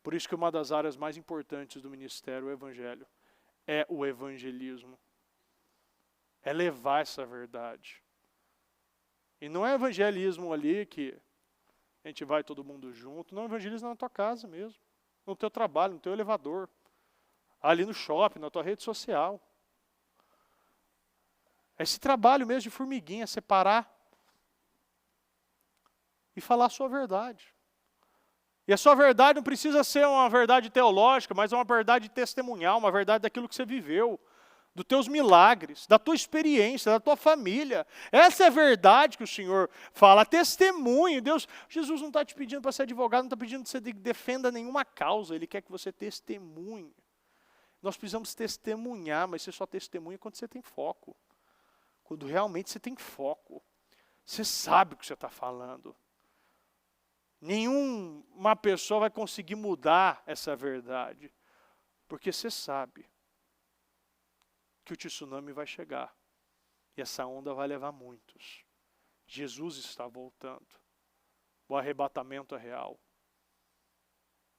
Por isso que uma das áreas mais importantes do ministério, o Evangelho, é o evangelismo. É levar essa verdade. E não é evangelismo ali que a gente vai todo mundo junto. Não, evangelismo na tua casa mesmo. No teu trabalho, no teu elevador. Ali no shopping, na tua rede social. Esse trabalho mesmo de formiguinha, separar e falar a sua verdade. E a sua verdade não precisa ser uma verdade teológica, mas é uma verdade testemunhal, uma verdade daquilo que você viveu, dos teus milagres, da tua experiência, da tua família. Essa é a verdade que o Senhor fala, testemunho. Jesus não está te pedindo para ser advogado, não está pedindo que você defenda nenhuma causa, Ele quer que você testemunhe. Nós precisamos testemunhar, mas você só testemunha quando você tem foco. Quando realmente você tem foco. Você sabe o que você está falando. Nenhuma pessoa vai conseguir mudar essa verdade. Porque você sabe que o tsunami vai chegar. E essa onda vai levar muitos. Jesus está voltando. O arrebatamento é real.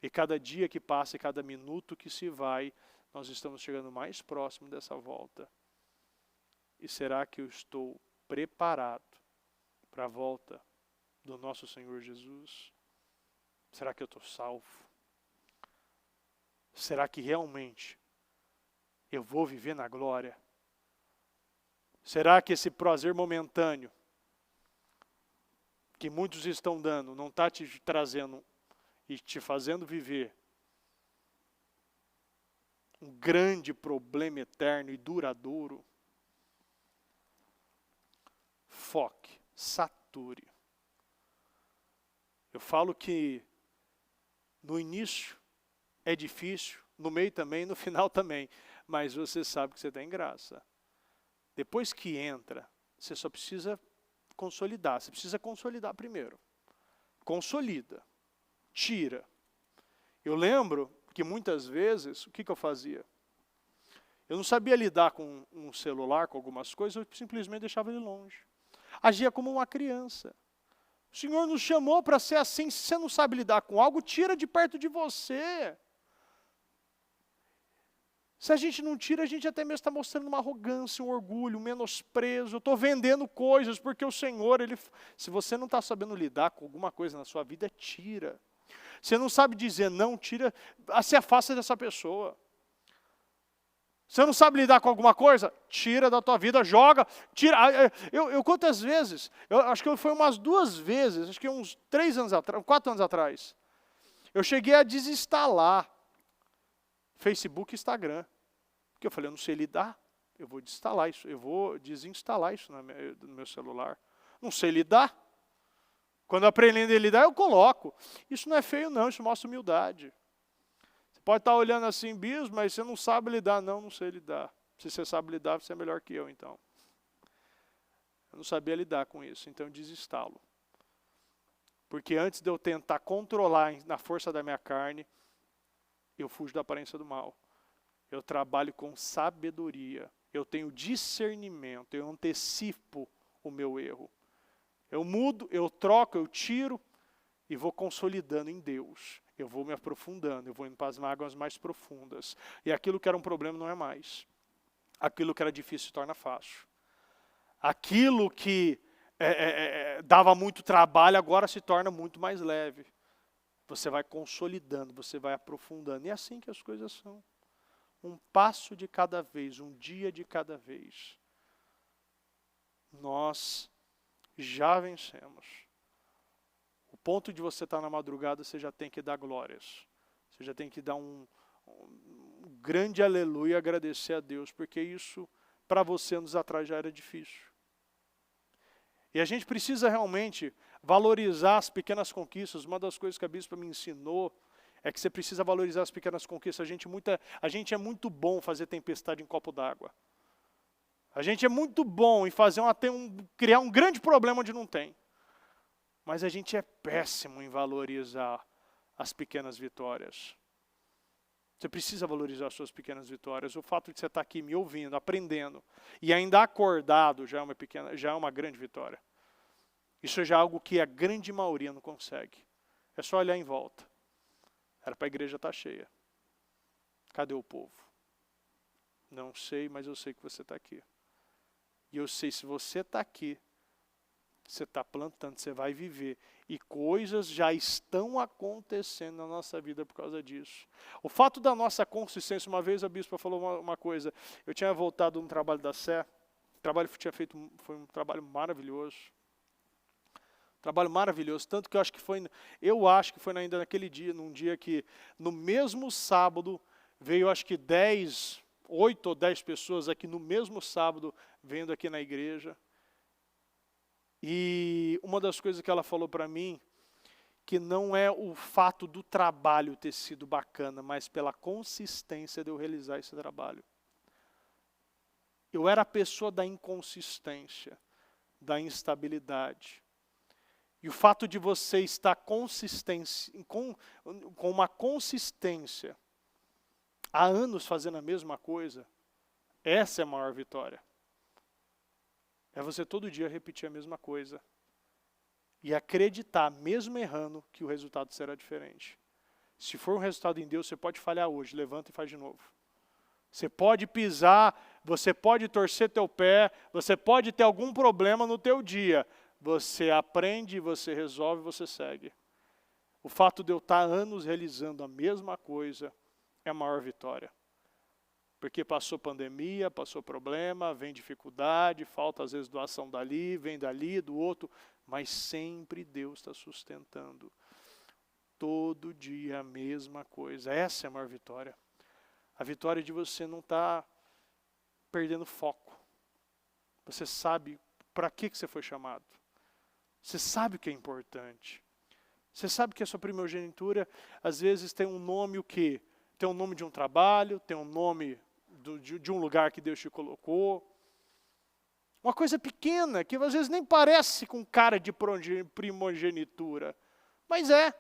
E cada dia que passa e cada minuto que se vai, nós estamos chegando mais próximo dessa volta. E será que eu estou preparado para a volta do nosso Senhor Jesus? Será que eu estou salvo? Será que realmente eu vou viver na glória? Será que esse prazer momentâneo que muitos estão dando não está te trazendo e te fazendo viver um grande problema eterno e duradouro? Foque, sature. Eu falo que no início é difícil, no meio também, no final também, mas você sabe que você tem graça. Depois que entra, você só precisa consolidar. Você precisa consolidar primeiro. Consolida. Tira. Eu lembro que muitas vezes, o que eu fazia? Eu não sabia lidar com um celular, com algumas coisas, eu simplesmente deixava ele longe. Agia como uma criança. O Senhor nos chamou para ser assim. Se você não sabe lidar com algo, tira de perto de você. Se a gente não tira, a gente até mesmo está mostrando uma arrogância, um orgulho, um menosprezo. Eu estou vendendo coisas, porque o Senhor, se você não está sabendo lidar com alguma coisa na sua vida, tira. Você não sabe dizer não, tira, se afasta dessa pessoa. Você não sabe lidar com alguma coisa? Tira da tua vida, joga, tira. Eu quantas vezes? Eu acho que foi umas 2 vezes, acho que uns 3 anos atrás, 4 anos atrás. Eu cheguei a desinstalar Facebook e Instagram. Porque eu falei, eu não sei lidar, eu vou desinstalar isso, no meu celular. Não sei lidar. Quando eu aprender a lidar, eu coloco. Isso não é feio não, isso mostra humildade. Você pode estar olhando assim, bispo, mas você não sabe lidar. Não sei lidar. Se você sabe lidar, você é melhor que eu, então. Eu não sabia lidar com isso, então eu desinstalo. Porque antes de eu tentar controlar na força da minha carne, eu fujo da aparência do mal. Eu trabalho com sabedoria. Eu tenho discernimento. Eu antecipo o meu erro. Eu mudo, eu troco, eu tiro e vou consolidando em Deus. Eu vou me aprofundando, eu vou indo para as mágoas mais profundas. E aquilo que era um problema não é mais. Aquilo que era difícil se torna fácil. Aquilo que dava muito trabalho agora se torna muito mais leve. Você vai consolidando, você vai aprofundando. E é assim que as coisas são. Um passo de cada vez, um dia de cada vez. Nós já vencemos. O ponto de você estar na madrugada, você já tem que dar glórias. Você já tem que dar um grande aleluia e agradecer a Deus, porque isso, para você, anos atrás, já era difícil. E a gente precisa realmente valorizar as pequenas conquistas. Uma das coisas que a bispa me ensinou é que você precisa valorizar as pequenas conquistas. A gente é muito bom fazer tempestade em copo d'água. A gente é muito bom em criar um grande problema onde não tem. Mas a gente é péssimo em valorizar as pequenas vitórias. Você precisa valorizar as suas pequenas vitórias. O fato de você estar aqui me ouvindo, aprendendo, e ainda acordado já é uma grande vitória. Isso já é algo que a grande maioria não consegue. É só olhar em volta. Era para a igreja estar cheia. Cadê o povo? Não sei, mas eu sei que você está aqui. E eu sei, se você está aqui, você está plantando, você vai viver. E coisas já estão acontecendo na nossa vida por causa disso. O fato da nossa consistência, uma vez a bispa falou uma coisa, eu tinha voltado no trabalho da Sé, o trabalho que tinha feito foi um trabalho maravilhoso. Trabalho maravilhoso, tanto que eu acho que foi ainda naquele dia, num dia que, no mesmo sábado, veio acho que 8 ou 10 pessoas aqui no mesmo sábado, vendo aqui na igreja. E uma das coisas que ela falou para mim, que não é o fato do trabalho ter sido bacana, mas pela consistência de eu realizar esse trabalho. Eu era a pessoa da inconsistência, da instabilidade. E o fato de você estar com uma consistência, há anos fazendo a mesma coisa, essa é a maior vitória. É você todo dia repetir a mesma coisa. E acreditar, mesmo errando, que o resultado será diferente. Se for um resultado em Deus, você pode falhar hoje, levanta e faz de novo. Você pode pisar, você pode torcer teu pé, você pode ter algum problema no teu dia. Você aprende, você resolve, você segue. O fato de eu estar anos realizando a mesma coisa é a maior vitória. Porque passou pandemia, passou problema, vem dificuldade, falta às vezes doação dali, vem dali, do outro, mas sempre Deus está sustentando. Todo dia a mesma coisa. Essa é a maior vitória. A vitória de você não estar perdendo foco. Você sabe para que você foi chamado. Você sabe o que é importante. Você sabe que a sua primogenitura, às vezes, tem um nome o quê? Tem um nome de um trabalho, tem um nome de um lugar que Deus te colocou. Uma coisa pequena, que às vezes nem parece com cara de primogenitura. Mas é.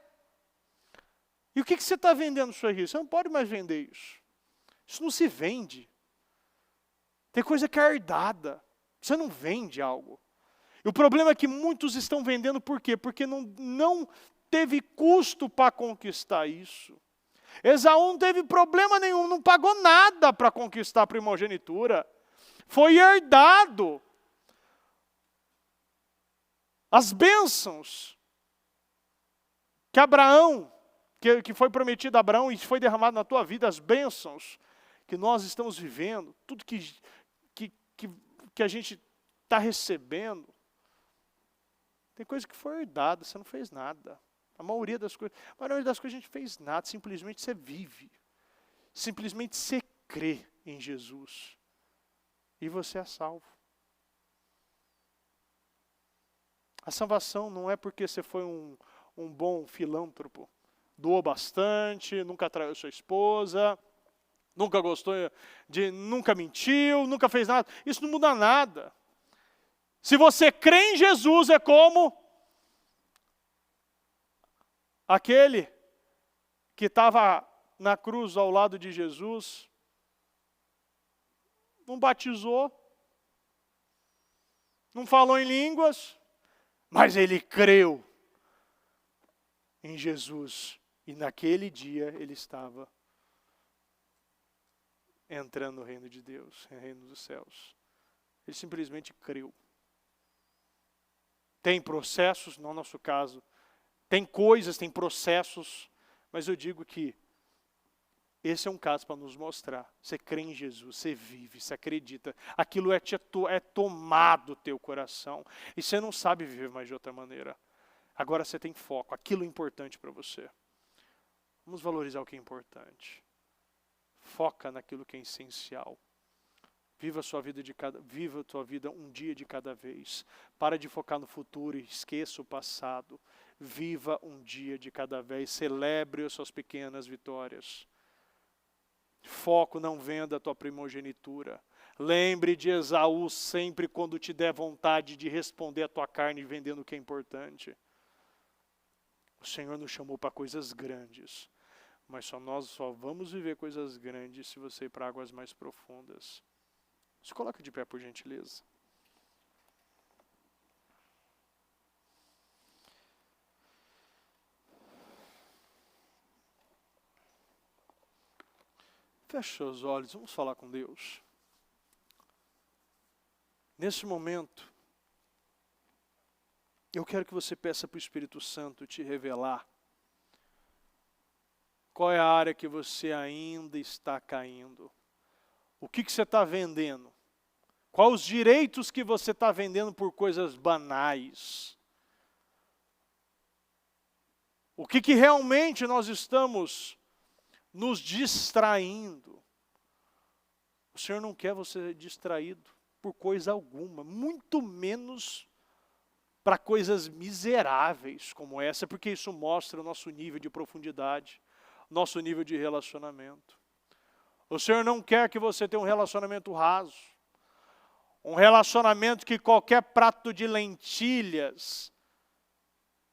E o que você está vendendo isso aí? Você não pode mais vender isso. Isso não se vende. Tem coisa que é herdada. Você não vende algo. E o problema é que muitos estão vendendo por quê? Porque não teve custo para conquistar isso. Esaú não teve problema nenhum, não pagou nada para conquistar a primogenitura. Foi herdado. As bênçãos que Abraão, que foi prometido a Abraão e foi derramado na tua vida, as bênçãos que nós estamos vivendo, tudo que a gente está recebendo, tem coisa que foi herdada, você não fez nada. A maioria das coisas a gente fez nada, simplesmente você vive. Simplesmente você crê em Jesus. E você é salvo. A salvação não é porque você foi um bom filântropo. Doou bastante, nunca traiu sua esposa, nunca nunca mentiu, nunca fez nada. Isso não muda nada. Se você crê em Jesus, é como aquele que estava na cruz ao lado de Jesus, não batizou, não falou em línguas, mas ele creu em Jesus. E naquele dia ele estava entrando no reino de Deus, no reino dos céus. Ele simplesmente creu. Tem processos, não é o nosso caso. Tem coisas, tem processos, mas eu digo que esse é um caso para nos mostrar. Você crê em Jesus, você vive, você acredita. Aquilo é tomado do teu coração. E você não sabe viver mais de outra maneira. Agora você tem foco, aquilo é importante para você. Vamos valorizar o que é importante. Foca naquilo que é essencial. Viva a tua vida um dia de cada vez. Para de focar no futuro e esqueça o passado. Viva um dia de cada vez. Celebre as suas pequenas vitórias. Foco, não venda a tua primogenitura. Lembre de Esaú sempre quando te der vontade de responder a tua carne vendendo o que é importante. O Senhor nos chamou para coisas grandes. Mas nós só vamos viver coisas grandes se você ir para águas mais profundas. Se coloque de pé, por gentileza. Feche seus olhos, vamos falar com Deus. Nesse momento, eu quero que você peça para o Espírito Santo te revelar qual é a área que você ainda está caindo. O que você está vendendo? Quais os direitos que você está vendendo por coisas banais? O que realmente nós estamos nos distraindo? O Senhor não quer você distraído por coisa alguma, muito menos para coisas miseráveis como essa, porque isso mostra o nosso nível de profundidade, nosso nível de relacionamento. O Senhor não quer que você tenha um relacionamento raso, um relacionamento que qualquer prato de lentilhas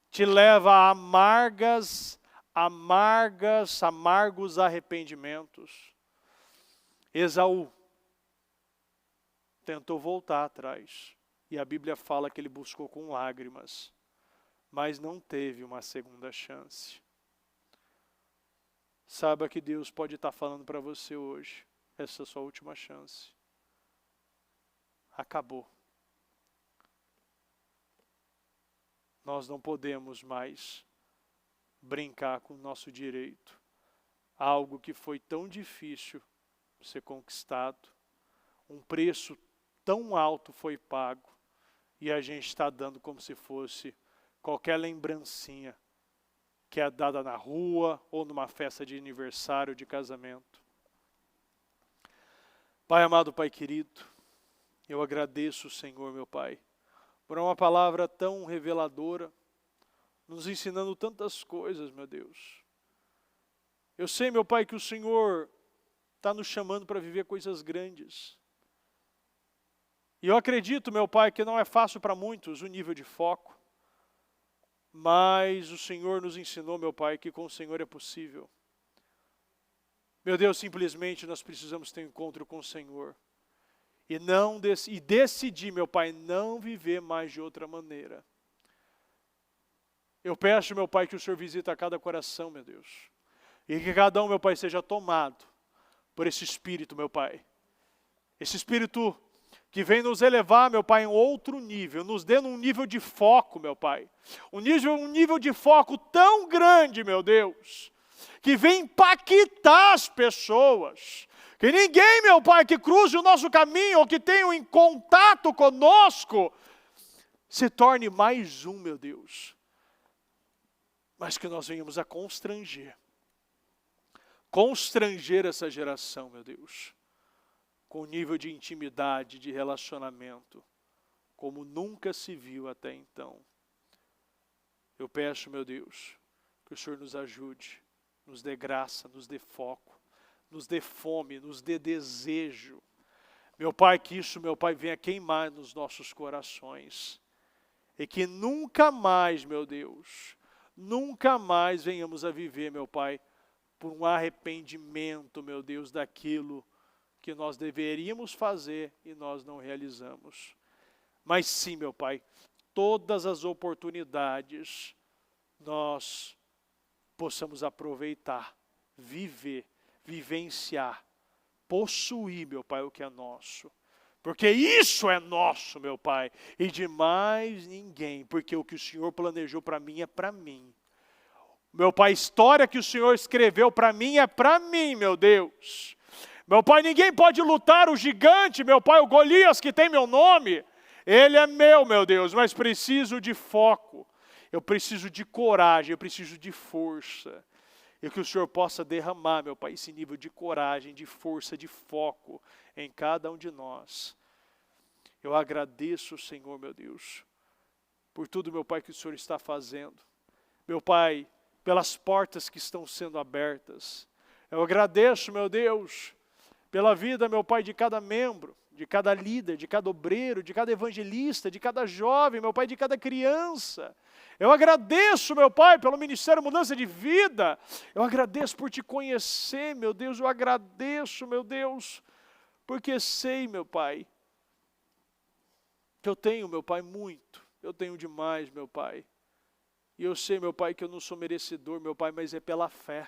te leva a amargos arrependimentos. Esaú tentou voltar atrás, e a Bíblia fala que ele buscou com lágrimas, mas não teve uma segunda chance. Saiba que Deus pode estar falando para você hoje. essa é a sua última chance. Acabou. Nós não podemos mais brincar com o nosso direito. Algo que foi tão difícil ser conquistado, um preço tão alto foi pago, e a gente está dando como se fosse qualquer lembrancinha que é dada na rua ou numa festa de aniversário, de casamento. Pai amado, Pai querido, eu agradeço, Senhor, meu Pai, por uma palavra tão reveladora, nos ensinando tantas coisas, meu Deus. Eu sei, meu Pai, que o Senhor está nos chamando para viver coisas grandes. E eu acredito, meu Pai, que não é fácil para muitos o nível de foco, mas o Senhor nos ensinou, meu Pai, que com o Senhor é possível. Meu Deus, simplesmente nós precisamos ter um encontro com o Senhor. E decidir, meu Pai, não viver mais de outra maneira. Eu peço, meu Pai, que o Senhor visite a cada coração, meu Deus. E que cada um, meu Pai, seja tomado por esse Espírito, meu Pai. Esse Espírito que vem nos elevar, meu Pai, em outro nível, nos dê um nível de foco, meu Pai. Um nível de foco tão grande, meu Deus, que vem impactar as pessoas. Que ninguém, meu Pai, que cruze o nosso caminho ou que tenha um contato conosco, se torne mais um, meu Deus. Mas que nós venhamos a constranger essa geração, meu Deus, com nível de intimidade, de relacionamento, como nunca se viu até então. Eu peço, meu Deus, que o Senhor nos ajude, nos dê graça, nos dê foco, nos dê fome, nos dê desejo. Meu Pai, que isso, meu Pai, venha queimar nos nossos corações. E que nunca mais, meu Deus, nunca mais venhamos a viver, meu Pai, por um arrependimento, meu Deus, daquilo que nós deveríamos fazer e nós não realizamos. Mas sim, meu Pai, todas as oportunidades nós possamos aproveitar, vivenciar, possuir, meu Pai, o que é nosso. Porque isso é nosso, meu Pai, e de mais ninguém, porque o que o Senhor planejou para mim é para mim. Meu Pai, a história que o Senhor escreveu para mim é para mim, meu Deus. Meu Pai, ninguém pode lutar o gigante, meu Pai, o Golias que tem meu nome. Ele é meu Deus, mas preciso de foco. Eu preciso de coragem, eu preciso de força. E que o Senhor possa derramar, meu Pai, esse nível de coragem, de força, de foco em cada um de nós. Eu agradeço, Senhor, meu Deus, por tudo, meu Pai, que o Senhor está fazendo. Meu Pai, pelas portas que estão sendo abertas. Eu agradeço, meu Deus, pela vida, meu Pai, de cada membro, de cada líder, de cada obreiro, de cada evangelista, de cada jovem, meu Pai, de cada criança. Eu agradeço, meu Pai, pelo Ministério Mudança de Vida. Eu agradeço por te conhecer, meu Deus. Eu agradeço, meu Deus, porque sei, meu Pai, que eu tenho, meu Pai, muito. Eu tenho demais, meu Pai. E eu sei, meu Pai, que eu não sou merecedor, meu Pai, mas é pela fé.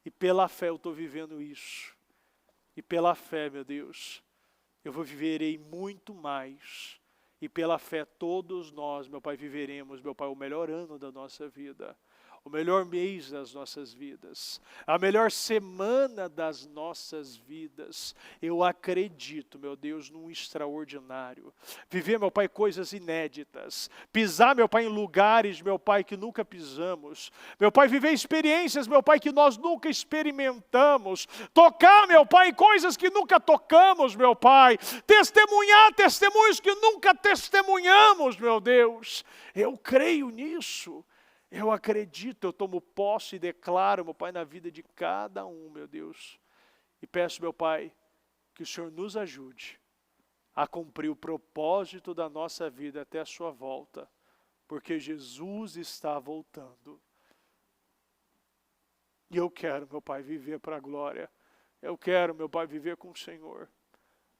E pela fé eu estou vivendo isso. E pela fé, meu Deus, eu viverei muito mais. E pela fé todos nós, meu Pai, viveremos, meu Pai, o melhor ano da nossa vida. O melhor mês das nossas vidas, a melhor semana das nossas vidas. Eu acredito, meu Deus, num extraordinário. Viver, meu Pai, coisas inéditas. Pisar, meu Pai, em lugares, meu Pai, que nunca pisamos. Meu Pai, viver experiências, meu Pai, que nós nunca experimentamos. Tocar, meu Pai, em coisas que nunca tocamos, meu Pai. Testemunhar testemunhos que nunca testemunhamos, meu Deus. Eu creio nisso. Eu acredito, eu tomo posse e declaro, meu Pai, na vida de cada um, meu Deus. E peço, meu Pai, que o Senhor nos ajude a cumprir o propósito da nossa vida até a sua volta, porque Jesus está voltando. E eu quero, meu Pai, viver para a glória. Eu quero, meu Pai, viver com o Senhor.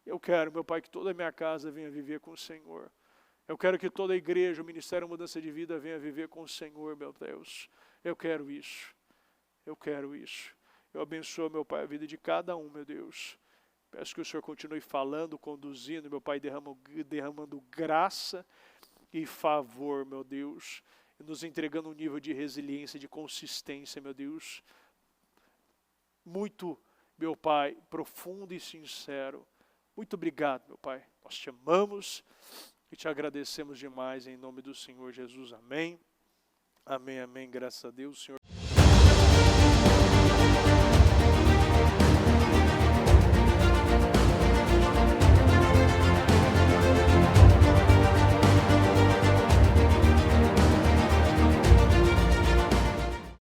Eu quero, meu Pai, que toda a minha casa venha viver com o Senhor. Eu quero que toda a igreja, o Ministério Mudança de Vida venha viver com o Senhor, meu Deus. Eu quero isso. Eu quero isso. Eu abençoo, meu Pai, a vida de cada um, meu Deus. Peço que o Senhor continue falando, conduzindo, meu Pai, derramando graça e favor, meu Deus, e nos entregando um nível de resiliência, de consistência, meu Deus, muito, meu Pai, profundo e sincero. Muito obrigado, meu Pai. Nós te amamos e te agradecemos demais em nome do Senhor Jesus. Amém. Amém, amém. Graças a Deus, Senhor.